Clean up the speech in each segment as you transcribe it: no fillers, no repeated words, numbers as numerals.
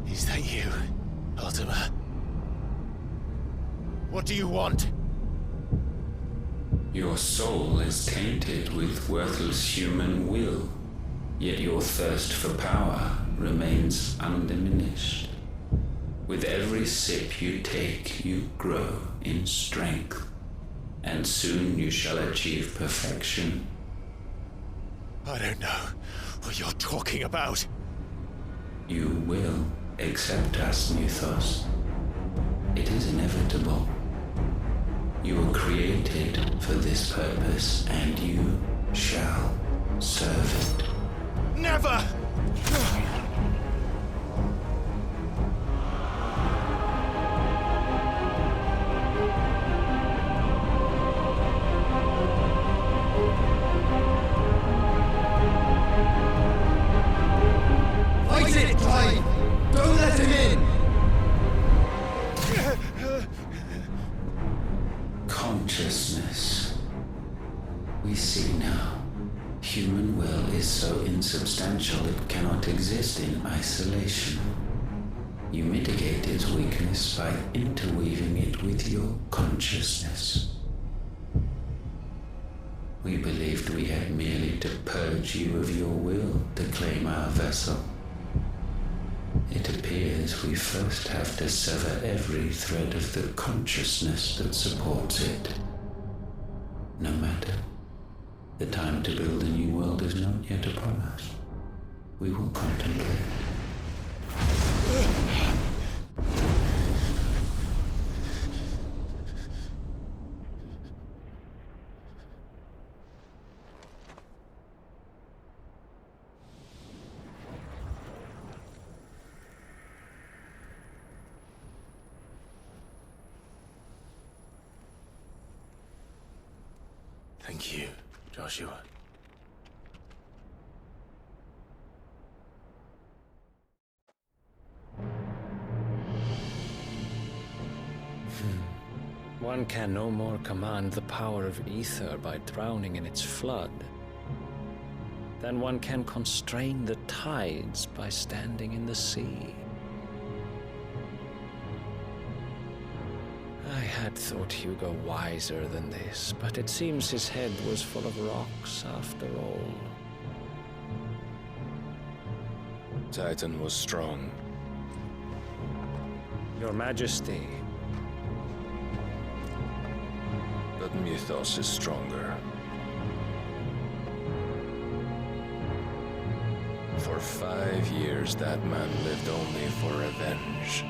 Is that you, Ultima? What do you want? Your soul is tainted with worthless human will, yet your thirst for power remains undiminished. With every sip you take, you grow in strength, and soon you shall achieve perfection. I don't know what you're talking about. You will accept us, Mythos. It is inevitable. You were created for this purpose, and you shall serve it. Never! Fight it, Clive! Don't let him in! Consciousness. We see now. Human will is so insubstantial it cannot exist in isolation. You mitigate its weakness by interweaving it with your consciousness. We believed we had merely to purge you of your will to claim our vessel. It appears we first have to sever every thread of the consciousness that supports it. No matter. The time to build a new world is not yet upon us. We will contemplate. Thank you, Joshua. One can no more command the power of ether by drowning in its flood than one can constrain the tides by standing in the sea. I had thought Hugo wiser than this, but it seems his head was full of rocks after all. Titan was strong. Your Majesty. But Mythos is stronger. For 5 years, that man lived only for revenge.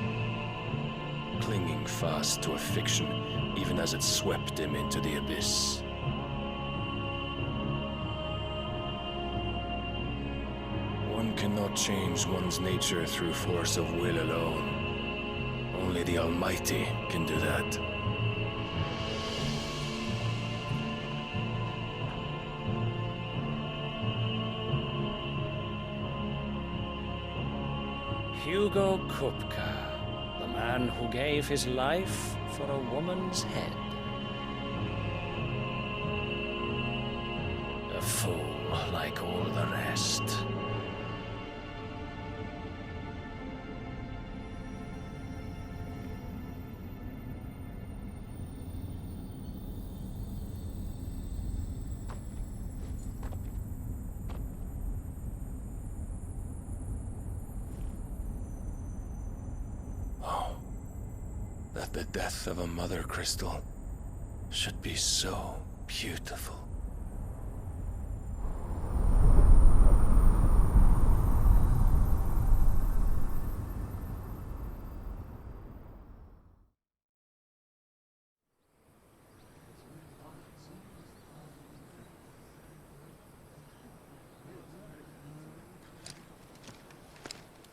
Clinging fast to a fiction, even as it swept him into the abyss. One cannot change one's nature through force of will alone. Only the Almighty can do that. Hugo Kupka, the man who gave his life for a woman's head. A fool like all the rest. That the death of a mother crystal should be so beautiful.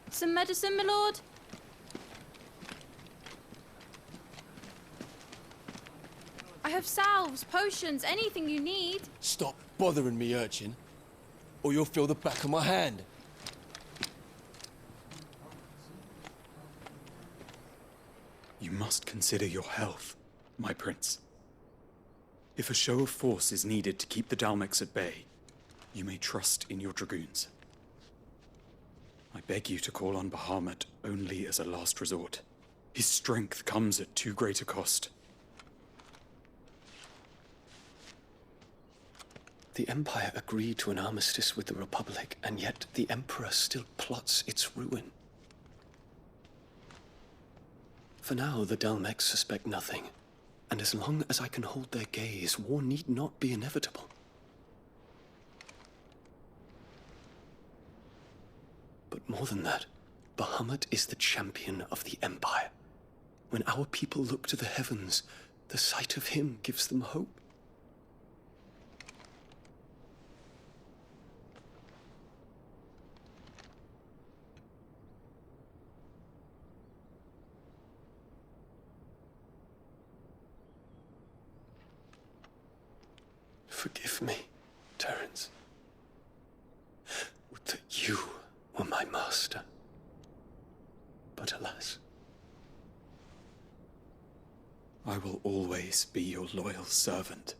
Some medicine, my lord? I have salves, potions, anything you need. Stop bothering me, urchin, or you'll feel the back of my hand. You must consider your health, my prince. If a show of force is needed to keep the Dalmex at bay, you may trust in your dragoons. I beg you to call on Bahamut only as a last resort. His strength comes at too great a cost. The Empire agreed to an armistice with the Republic, and yet the Emperor still plots its ruin. For now, the Dalmex suspect nothing, and as long as I can hold their gaze, war need not be inevitable. But more than that, Bahamut is the champion of the Empire. When our people look to the heavens, the sight of him gives them hope. Forgive me, Terence. Would that you were my master. But alas. I will always be your loyal servant.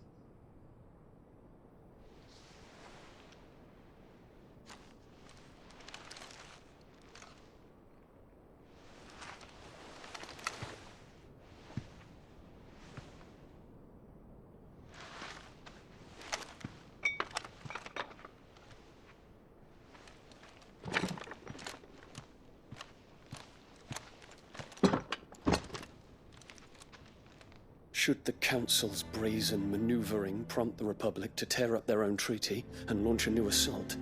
Should the Council's brazen maneuvering prompt the Republic to tear up their own treaty and launch a new assault,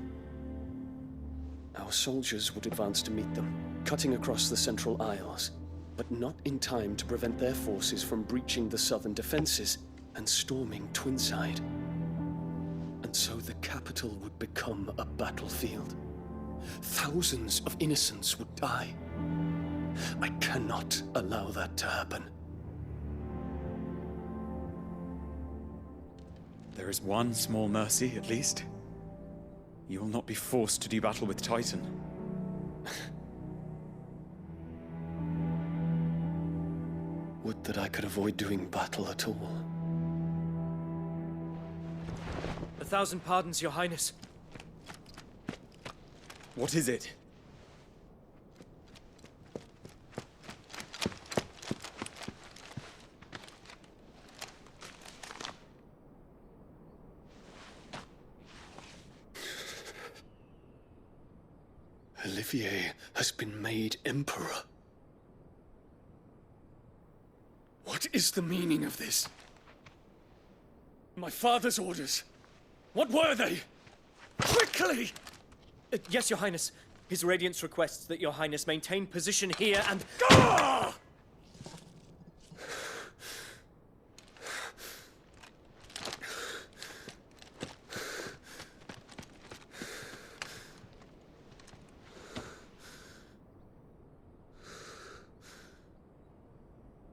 our soldiers would advance to meet them, cutting across the Central Isles, but not in time to prevent their forces from breaching the southern defenses and storming Twinside. And so the capital would become a battlefield. Thousands of innocents would die. I cannot allow that to happen. There is one small mercy, at least. You will not be forced to do battle with Titan. Would that I could avoid doing battle at all. 1,000 pardons, Your Highness. What is it? Olivier has been made Emperor. What is the meaning of this? My father's orders. What were they? Quickly! Yes, Your Highness. His Radiance requests that Your Highness maintain position here and... Ah!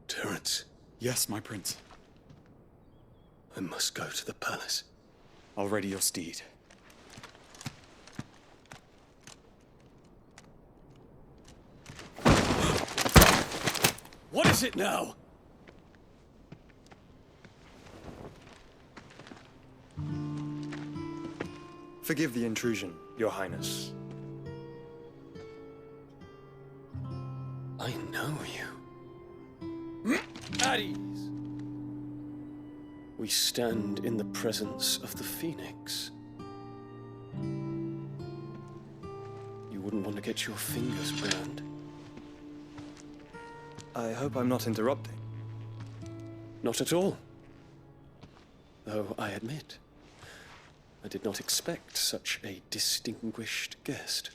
Terence. Yes, my prince. I must go to the palace. I'll ready your steed. What is it now? Forgive the intrusion, Your Highness. I know you. At ease. We stand in the presence of the Phoenix. You wouldn't want to get your fingers burned. I hope I'm not interrupting. Not at all. Though I admit, I did not expect such a distinguished guest.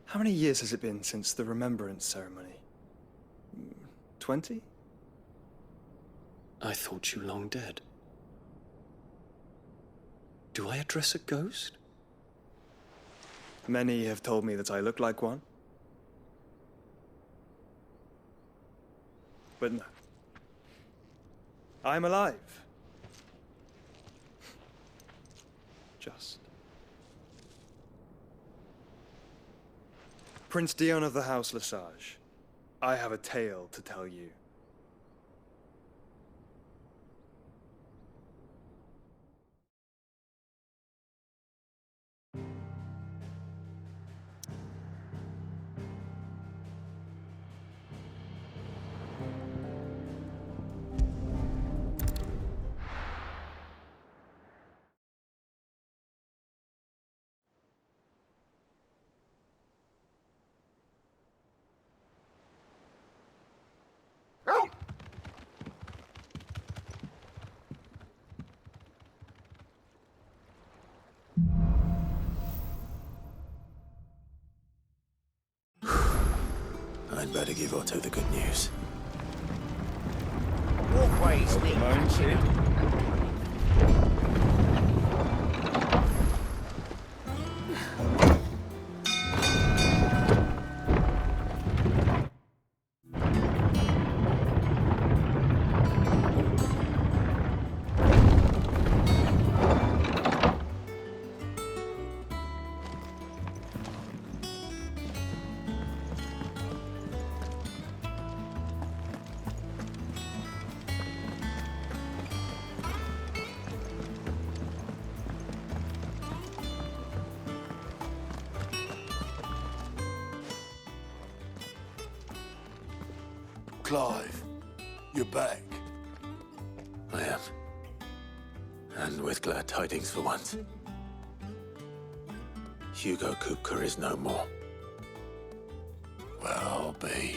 How many years has it been since the Remembrance ceremony? 20? I thought you long dead. Do I address a ghost? Many have told me that I look like one. But no. I'm alive. Just. Prince Dion of the House Lesage, I have a tale to tell you. I'd better give Otto the good news. Walkways need patching up. Clive, you're back. I am. And with glad tidings for once. Hugo Kupka is no more. Well, I'll be.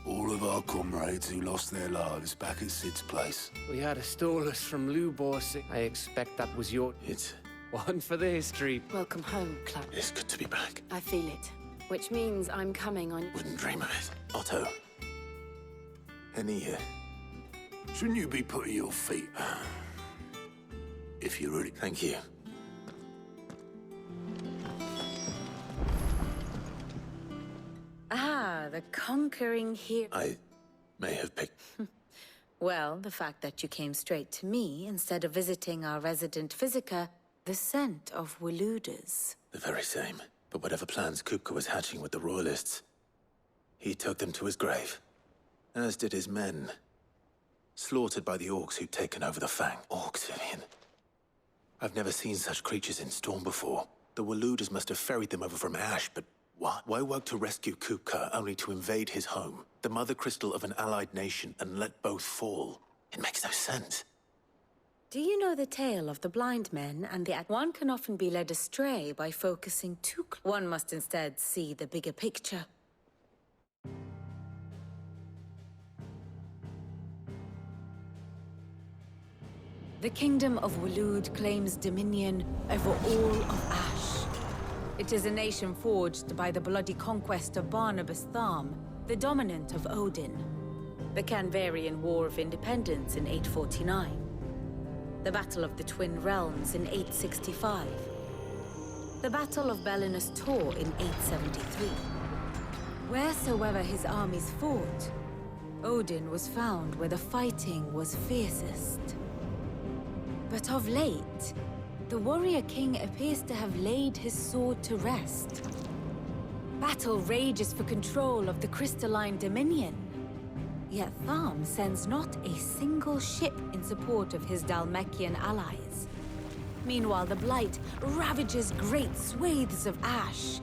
All of our comrades who lost their lives back at Sid's place. We had a stolus from Lubor. I expect that was your... It's one for the history. Welcome home, Club. It's good to be back. I feel it. Which means I'm coming on... Wouldn't dream of it. Otto. Any, shouldn't you be putting your feet... if you really... Thank you. Ah, the conquering hero. I may have picked... Well, the fact that you came straight to me instead of visiting our resident Physica, the scent of Waludas. The very same. But whatever plans Kupka was hatching with the Royalists, he took them to his grave. As did his men. Slaughtered by the orcs who'd taken over the Fang. Orcs, Vivian. I've never seen such creatures in Storm before. The Waludas must have ferried them over from Ash, but what? Why work to rescue Kupka only to invade his home, the mother crystal of an allied nation, and let both fall? It makes no sense. Do you know the tale of the blind men and the... One can often be led astray by focusing too close. One must instead see the bigger picture. The Kingdom of Walud claims dominion over all of Ash. It is a nation forged by the bloody conquest of Barnabas Tharm, the dominant of Odin. The Canvarian War of Independence in 849. The Battle of the Twin Realms in 865. The Battle of Belinus Tor in 873. Wheresoever his armies fought, Odin was found where the fighting was fiercest. But of late, the warrior king appears to have laid his sword to rest. Battle rages for control of the crystalline dominion. Yet Tharm sends not a single ship in support of his Dhalmekian allies. Meanwhile, the Blight ravages great swathes of Ash.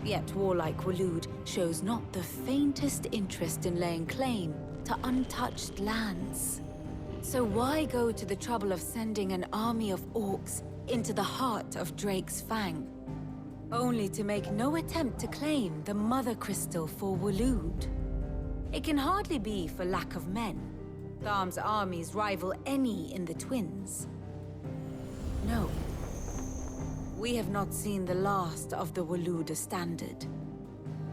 Yet warlike Walud shows not the faintest interest in laying claim to untouched lands. So why go to the trouble of sending an army of orcs into the heart of Drake's Fang, only to make no attempt to claim the Mother Crystal for Walud? It can hardly be for lack of men. Tharm's armies rival any in the Twins. No. We have not seen the last of the Waluda standard.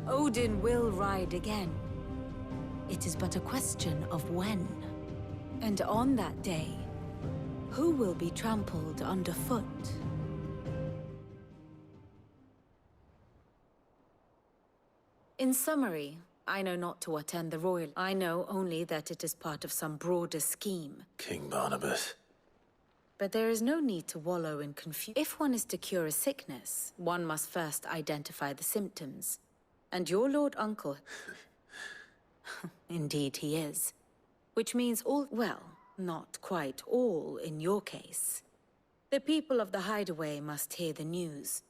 Odin will ride again. It is but a question of when. And on that day, who will be trampled underfoot? In summary, I know not to attend the royal. I know only that it is part of some broader scheme. King Barnabas. But there is no need to wallow in confusion. If one is to cure a sickness, one must first identify the symptoms. And your Lord Uncle... Indeed he is. Which means all... well, not quite all in your case. The people of the Hideaway must hear the news.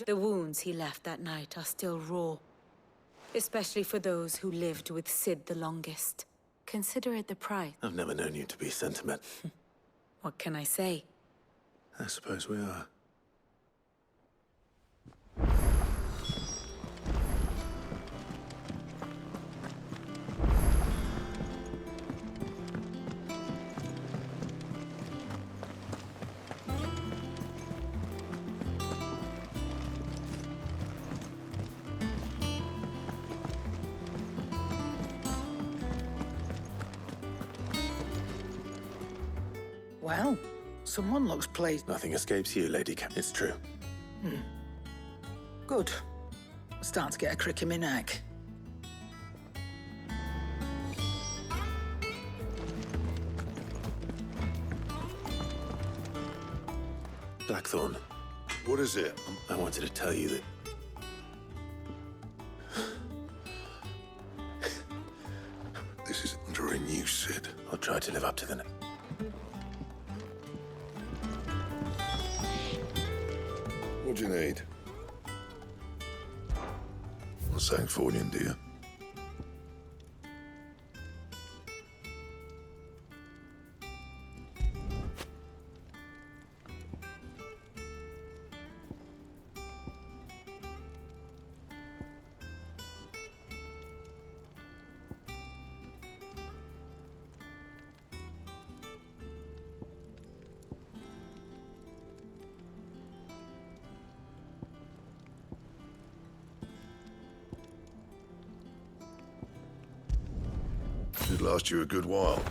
The wounds he left that night are still raw. Especially for those who lived with Sid the longest. Consider it the price. I've never known you to be sentimental. What can I say? I suppose we are. Well, someone looks pleased. Nothing escapes you, Lady Cap. It's true. Good. I'm starting to get a crick in my neck. Blackthorn. What is it? I wanted to tell you that... This is under a new Sid. I'll try to live up to the... What do you need? I'm saying Fornian, do you? Should last you a good while.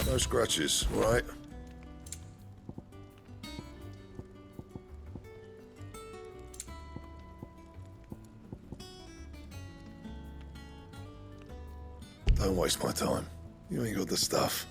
No scratches, all right? Don't waste my time. You ain't got the stuff.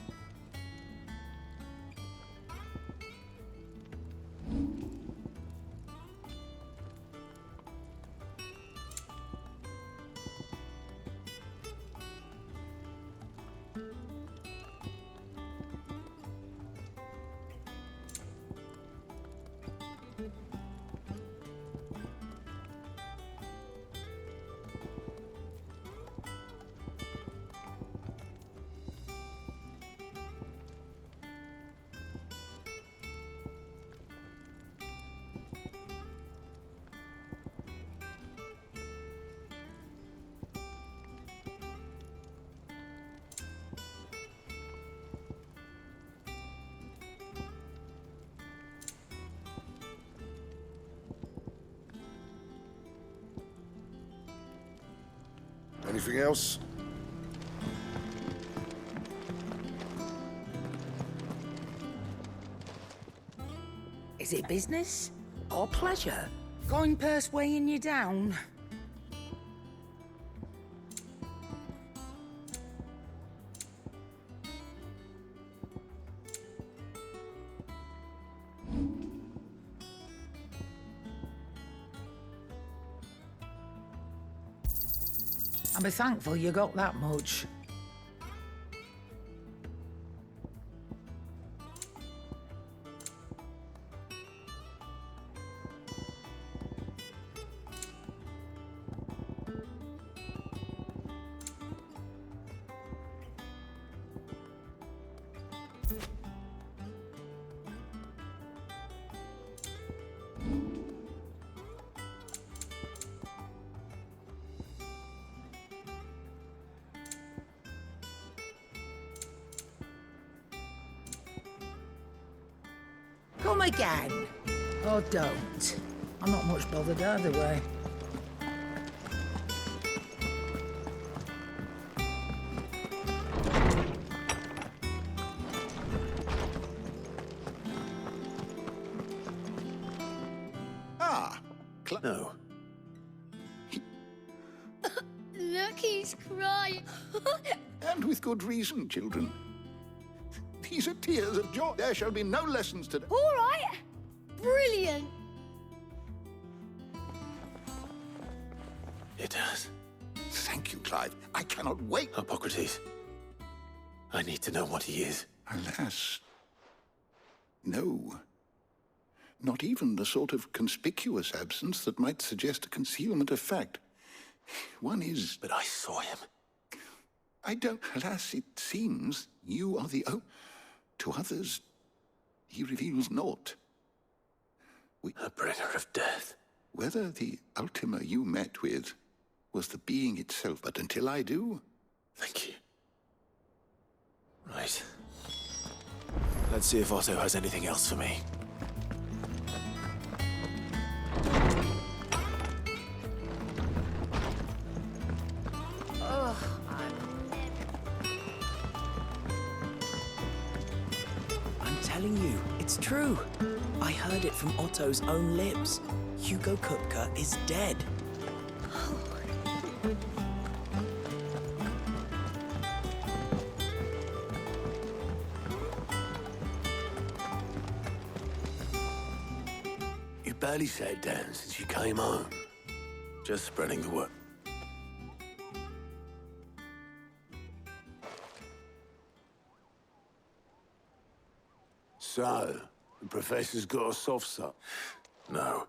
Anything else? Is it business or pleasure? Going purse weighing you down? I'll be thankful you got that much. Come again. Or don't. I'm not much bothered either way. No. Lucky He's crying. And with good reason, children. These are tears of joy. There shall be no lessons today. All right. Brilliant. It has. Thank you, Clive. I cannot wait. Hippocrates. I need to know what he is. Alas. No. Not even the sort of conspicuous absence that might suggest a concealment of fact. One is... But I saw him. I don't... Alas, it seems you are the... To others, he reveals naught. A bringer of death. Whether the Ultima you met with was the being itself, but until I do... Thank you. Right. Let's see if Otto has anything else for me. I'm telling you, it's true. I heard it from Otto's own lips. Hugo Kupka is dead. You barely sat down since you came home. Just spreading the word. So, the professor's got a soft suck? No.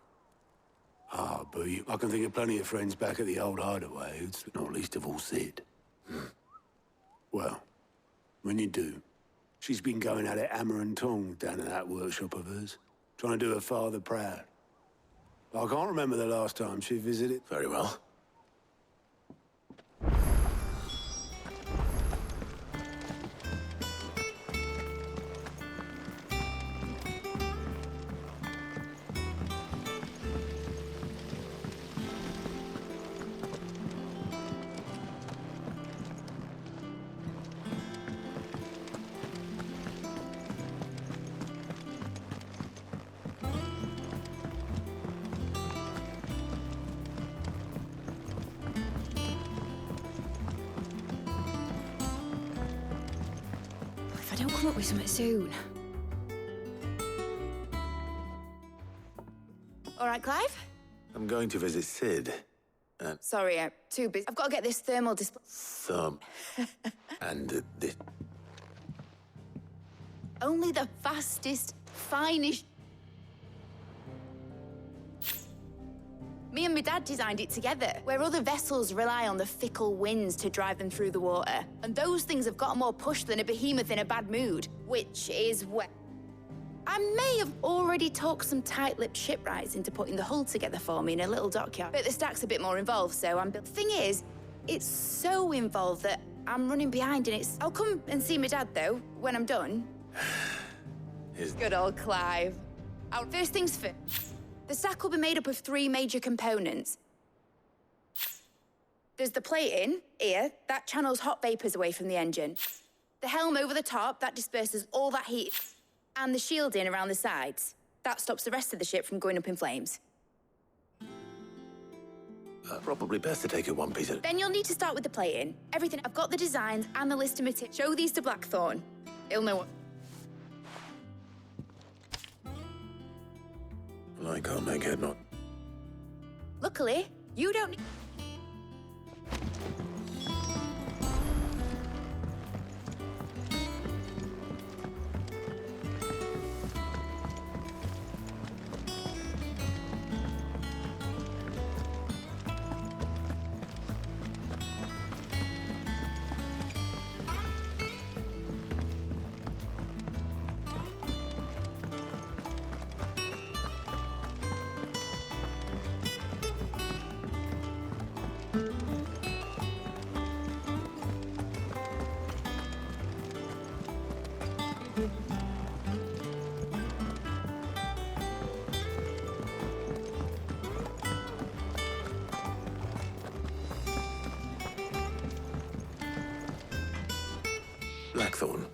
Ah, but I can think of plenty of friends back at the old hideaway, not least of all Sid. Well, when you do, she's been going at it hammer and tong down in that workshop of hers, trying to do her father proud. I can't remember the last time she visited. Very well. If I don't come up with something soon. All right, Clive? I'm going to visit Sid. Sorry, I'm too busy. I've got to get this thermal display. And the... Only the fastest, finest... Me and my dad designed it together, where other vessels rely on the fickle winds to drive them through the water. And those things have got more push than a behemoth in a bad mood, which is where... I may have already talked some tight-lipped shipwrights into putting the hull together for me in a little dockyard, but the stack's a bit more involved, so I'm... The thing is, it's so involved that I'm running behind and it's... I'll come and see my dad, though, when I'm done. Good old Clive. First things first. The stack will be made up of 3 major components. There's the plating, here, that channels hot vapors away from the engine. The helm over the top, that disperses all that heat. And the shielding around the sides. That stops the rest of the ship from going up in flames. Probably best to take it one piece at a... Then you'll need to start with the plating. Everything. I've got the designs and the list of materials. Show these to Blackthorn. He'll know what... I can't make head knot. Luckily, you don't need... Blackthorn.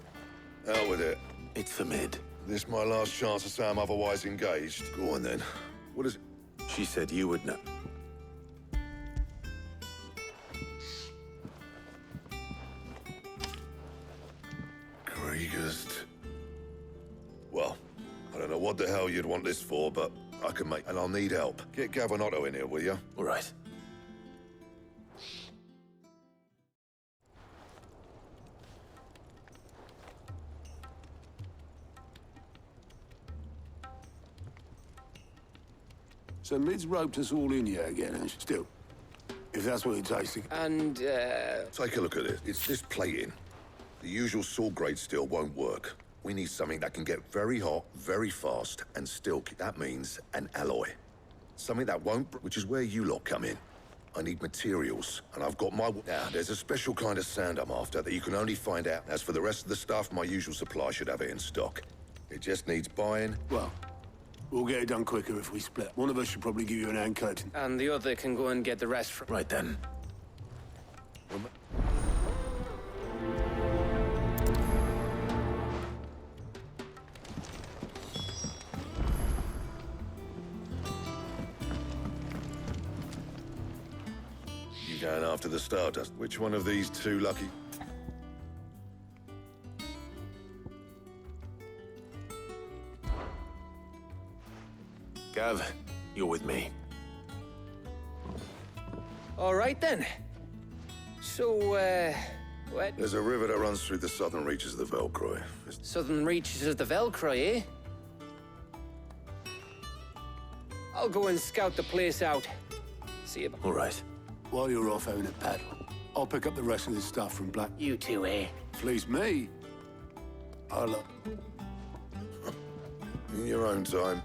Out with it. It's for mid. This my last chance to say I'm otherwise engaged. Go on then. What is it? She said you would know. Biggest. Well, I don't know what the hell you'd want this for, but I can make... And I'll need help. Get Gav and Otto in here, will you? All right. So Mid's roped us all in here again, and still, if that's what it takes to... And, Take a look at it. It's this plating. The usual saw grade steel won't work. We need something that can get very hot, very fast, and still... That means an alloy. Something that won't... Which is where you lot come in. I need materials, and I've got my... Now, there's a special kind of sand I'm after that you can only find out. As for the rest of the stuff, my usual supply should have it in stock. It just needs buying. Well, we'll get it done quicker if we split. One of us should probably give you an hand collecting. and the other can go and get the rest from... Right then. You going after the Stardust? Which one of these two lucky... Gav, you're with me. All right, then. So, what? There's a river that runs through the southern reaches of the Velcroy. Southern reaches of the Velcroy, eh? I'll go and scout the place out. See you. All right. While you're off having a paddle, I'll pick up the rest of this stuff from Black... You two, eh? Please me. I'll... In your own time.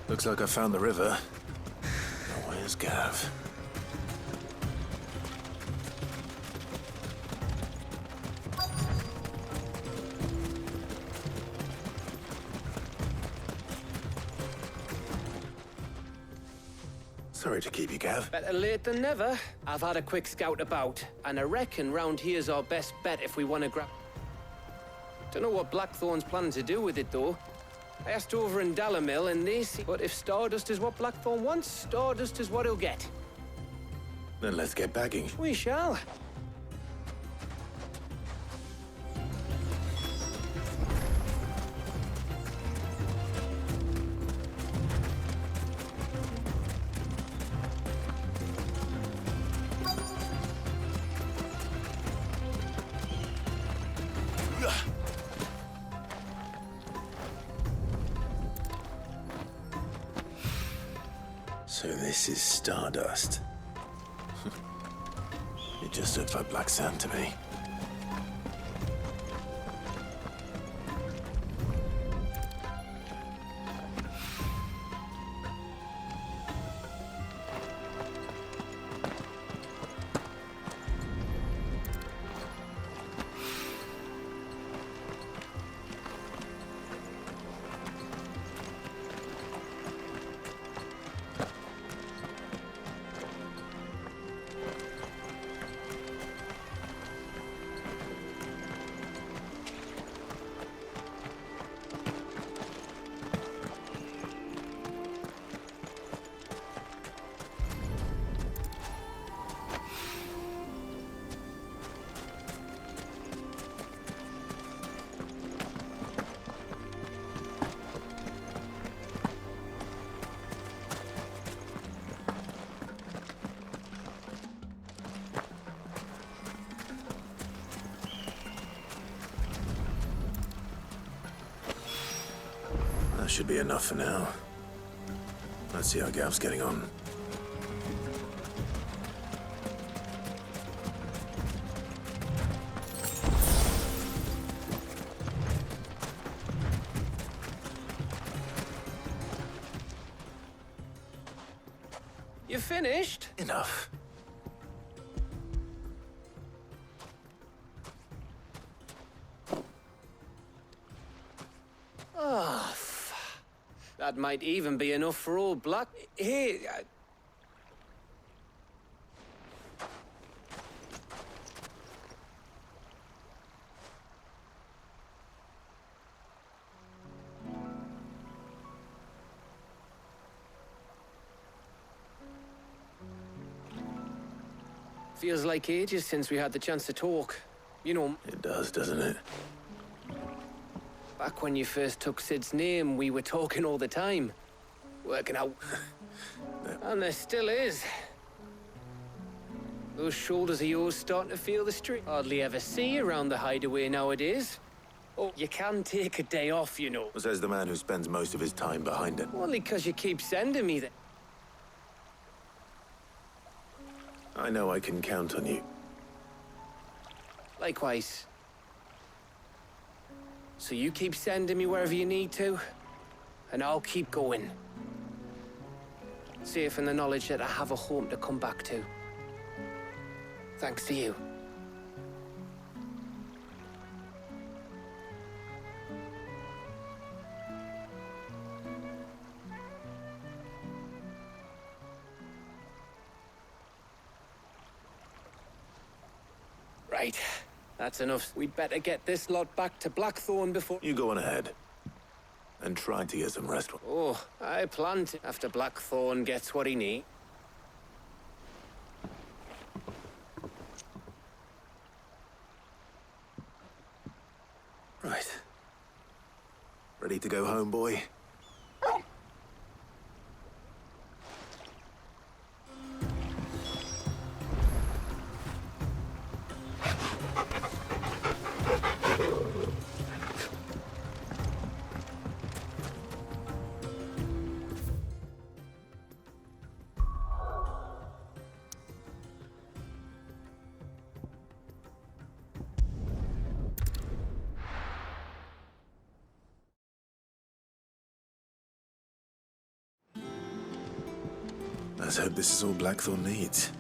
Looks like I found the river. Now where's Gav? Sorry to keep you, Gav. Better late than never. I've had a quick scout about, and I reckon round here's our best bet if we want to grab... Don't know what Blackthorn's planning to do with it, though. I asked over in Dalamil, and they see... But if Stardust is what Blackthorn wants, Stardust is what he'll get. Then let's get bagging. We shall. So this is Stardust. It just looks like black sand to me. That should be enough for now. Let's see how Gav's getting on. You finished? Enough. Oh, that might even be enough for old Black. Here. Feels like ages since we had the chance to talk. You know... It does, doesn't it? Back when you first took Sid's name, we were talking all the time. Working out. And there still is. Those shoulders of yours starting to feel the street. Hardly ever see you around the hideaway nowadays. Oh, you can take a day off, you know. Says the man who spends most of his time behind it. Only because you keep sending me that. I know I can count on you. Likewise. So you keep sending me wherever you need to, and I'll keep going. Safe in the knowledge that I have a home to come back to. Thanks to you. Right. That's enough. We'd better get this lot back to Blackthorn before... You go on ahead. And try to get some rest. Oh, I plan to after Blackthorn gets what he needs. Right. Ready to go home, boy? Let's hope this is all Blackthorn needs.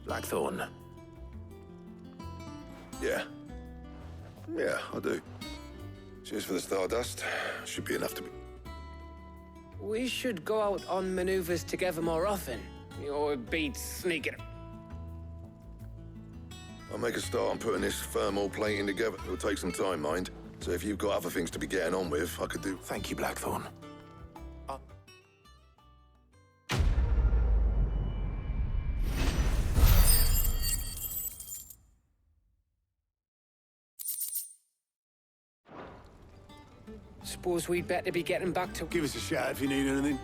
Blackthorn. Yeah. Yeah, I do. Cheers for the stardust. Should be enough to be... We should go out on maneuvers together more often. Or beat sneaking. I'll make a start on putting this thermal plating together. It'll take some time, mind. So if you've got other things to be getting on with, I could do... Thank you, Blackthorn. Suppose we'd better be getting back to... Give us a shout if you need anything.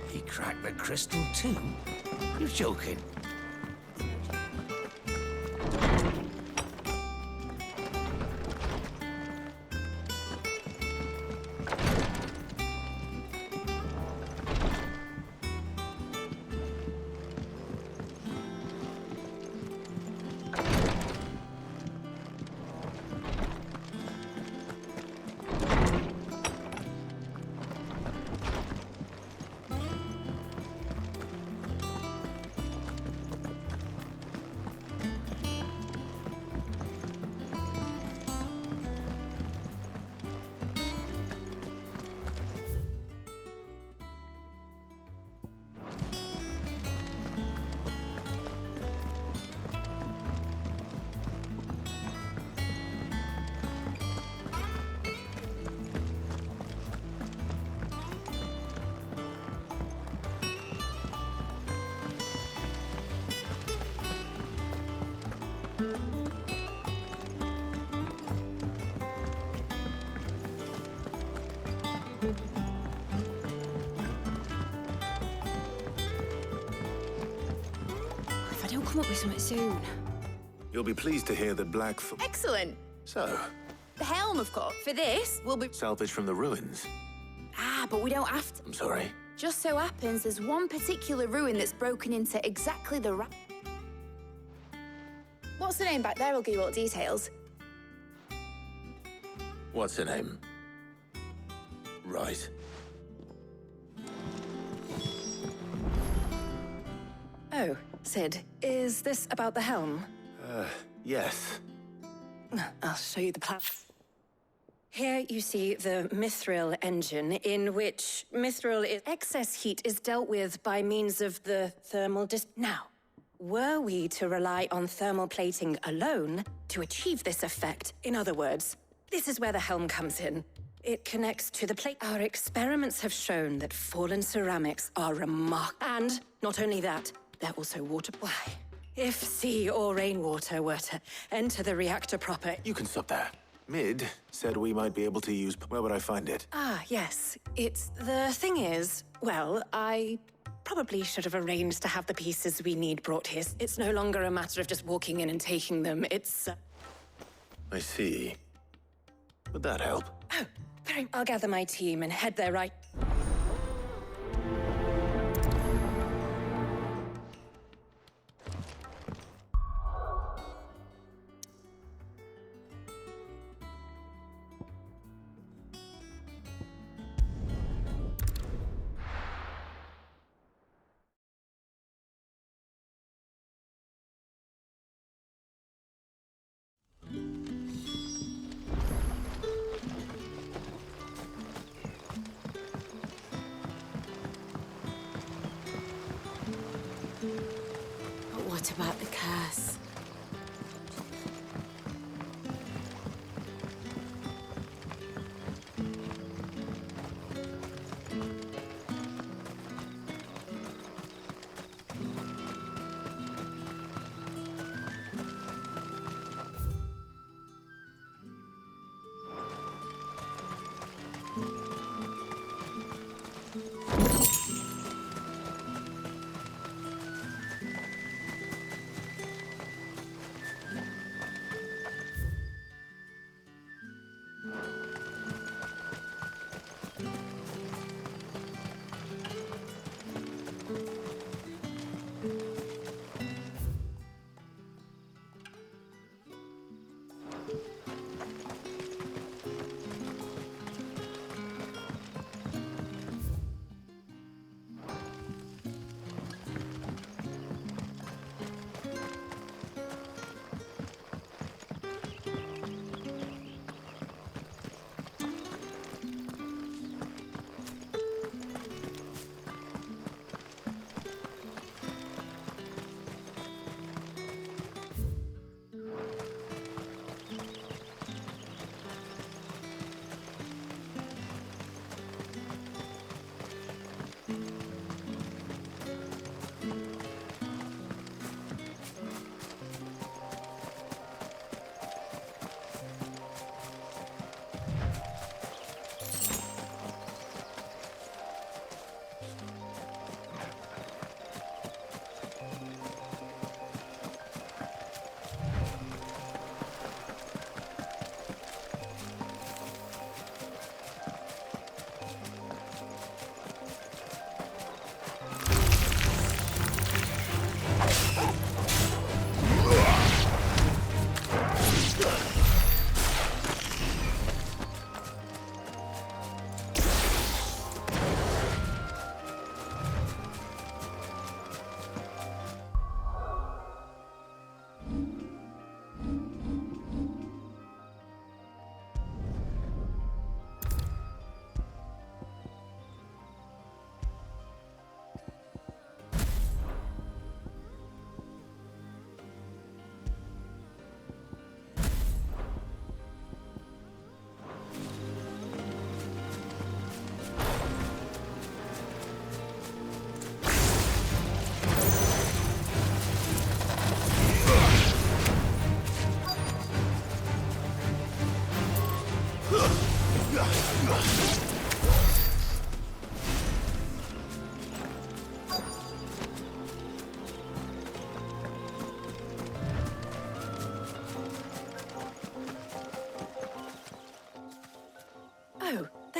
He cracked the crystal too? You're joking. Come up with something soon. You'll be pleased to hear that Blackthorn... Excellent. So, The helm, of course. For this, we'll be... Salvage from the ruins. Ah, but we don't have to. I'm sorry. Just so happens there's one particular ruin that's broken into exactly the right... What's the name back there? I'll give you all the details. What's her name? Right. Oh, Sid, is this about the helm? Yes. I'll show you the plan. Here you see the mithril engine, in which excess heat is dealt with by means of the thermal Now, were we to rely on thermal plating alone to achieve this effect, in other words, this is where the helm comes in. It connects to the plate. Our experiments have shown that fallen ceramics are remarkable. And not only that, they're also water. Why? If sea or rainwater were to enter the reactor proper... You can stop there. Mid said we might be able to use... Where would I find it? Ah, yes. The thing is, well, I probably should have arranged to have the pieces we need brought here. It's no longer a matter of just walking in and taking them. It's... I see. Would that help? Oh, I'll gather my team and head there right... But what about the curse?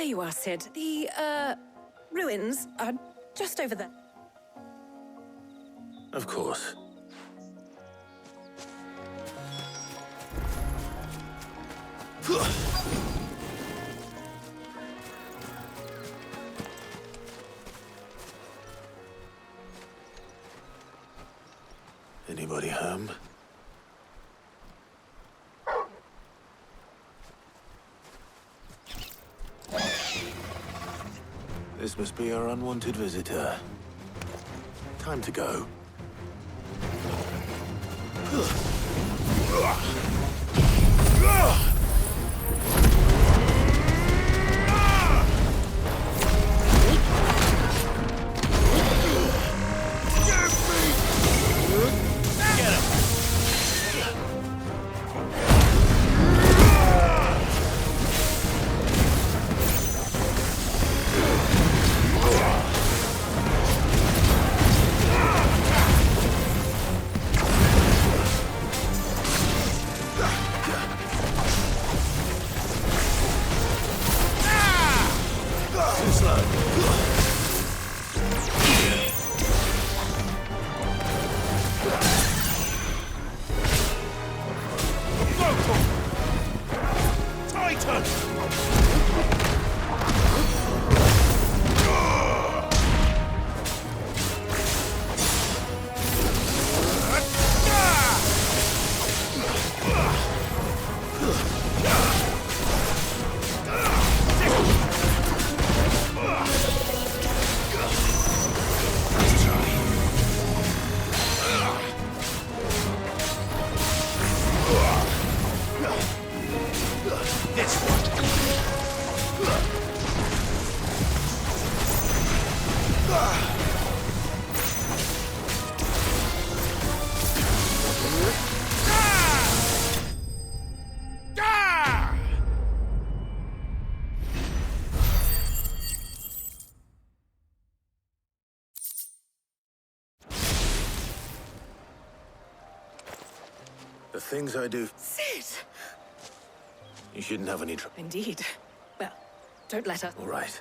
you are, Sid. The, ruins are just over there. Of course. Anybody home? This must be our unwanted visitor. Time to go. The things I do... Sid! You shouldn't have any trouble. Indeed. Well, don't let us... All right.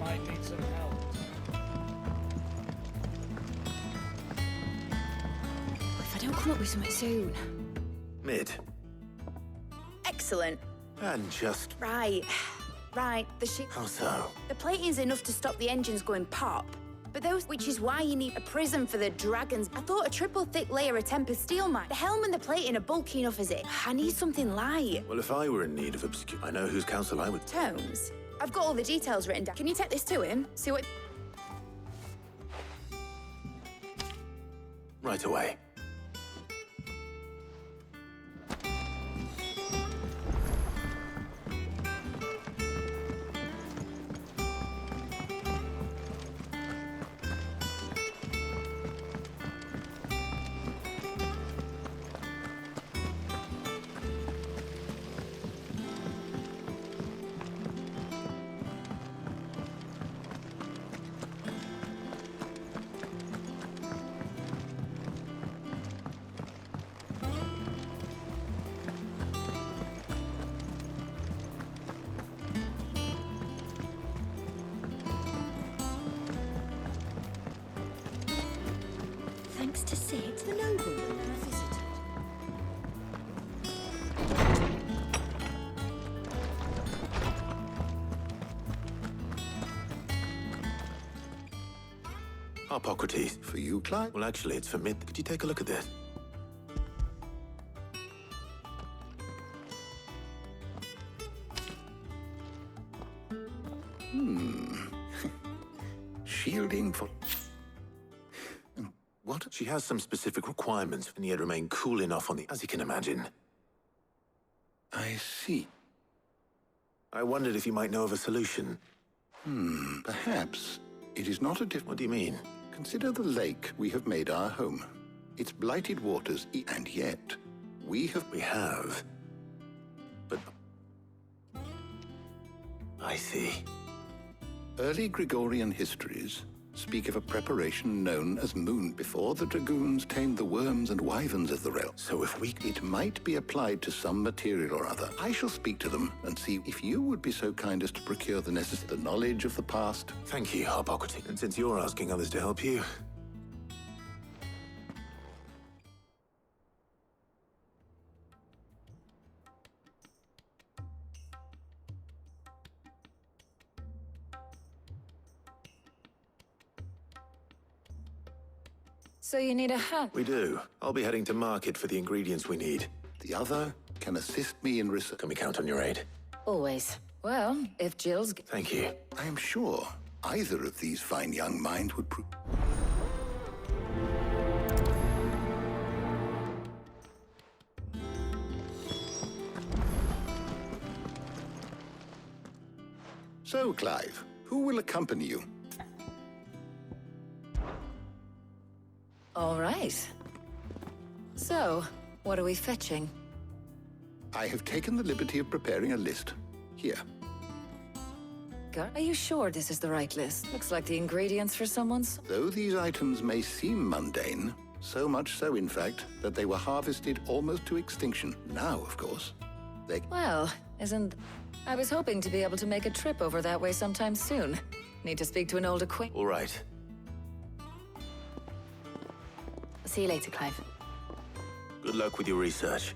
Might need some help. If I don't come up with something soon. Mid. Excellent. And just... Right. The ship. How so? The plating's enough to stop the engines going pop. But which is why you need a prism for the dragons. I thought a triple thick layer of tempered steel might. The helm and the plating are bulky enough as it. I need something light. Well, if I were in need of I know whose counsel I would... Tomes? I've got all the details written down. Can you take this to him? See what... Right away. Thanks to Sid, the nobleman I visited. Hippocrates. For you, Clive? Well, actually, it's for me. Could you take a look at this? Shielding for... What? She has some specific requirements, and yet remain cool enough on the... as you can imagine. I see. I wondered if you might know of a solution. Perhaps. It is not a What do you mean? Consider the lake we have made our home. Its blighted waters, and yet, we have... But... I see. Early Gregorian histories speak of a preparation known as Moon before the dragoons tamed the worms and wyverns of the realm. So if we... It might be applied to some material or other. I shall speak to them and see if you would be so kind as to procure the necessary knowledge of the past. Thank you, Hippocrates. And since you're asking others to help you... So you need a hat? We do. I'll be heading to market for the ingredients we need. The other can assist me in research. Can we count on your aid? Always. Well, if Jill's... Thank you. I am sure either of these fine young minds would prove... So, Clive, who will accompany you? All right. So, what are we fetching? I have taken the liberty of preparing a list. Here. Are you sure this is the right list? Looks like the ingredients for someone's... Though these items may seem mundane, so much so, in fact, that they were harvested almost to extinction. Now, of course, they... Well, isn't... I was hoping to be able to make a trip over that way sometime soon. Need to speak to an old acquaintance. All right. See you later, Clive. Good luck with your research.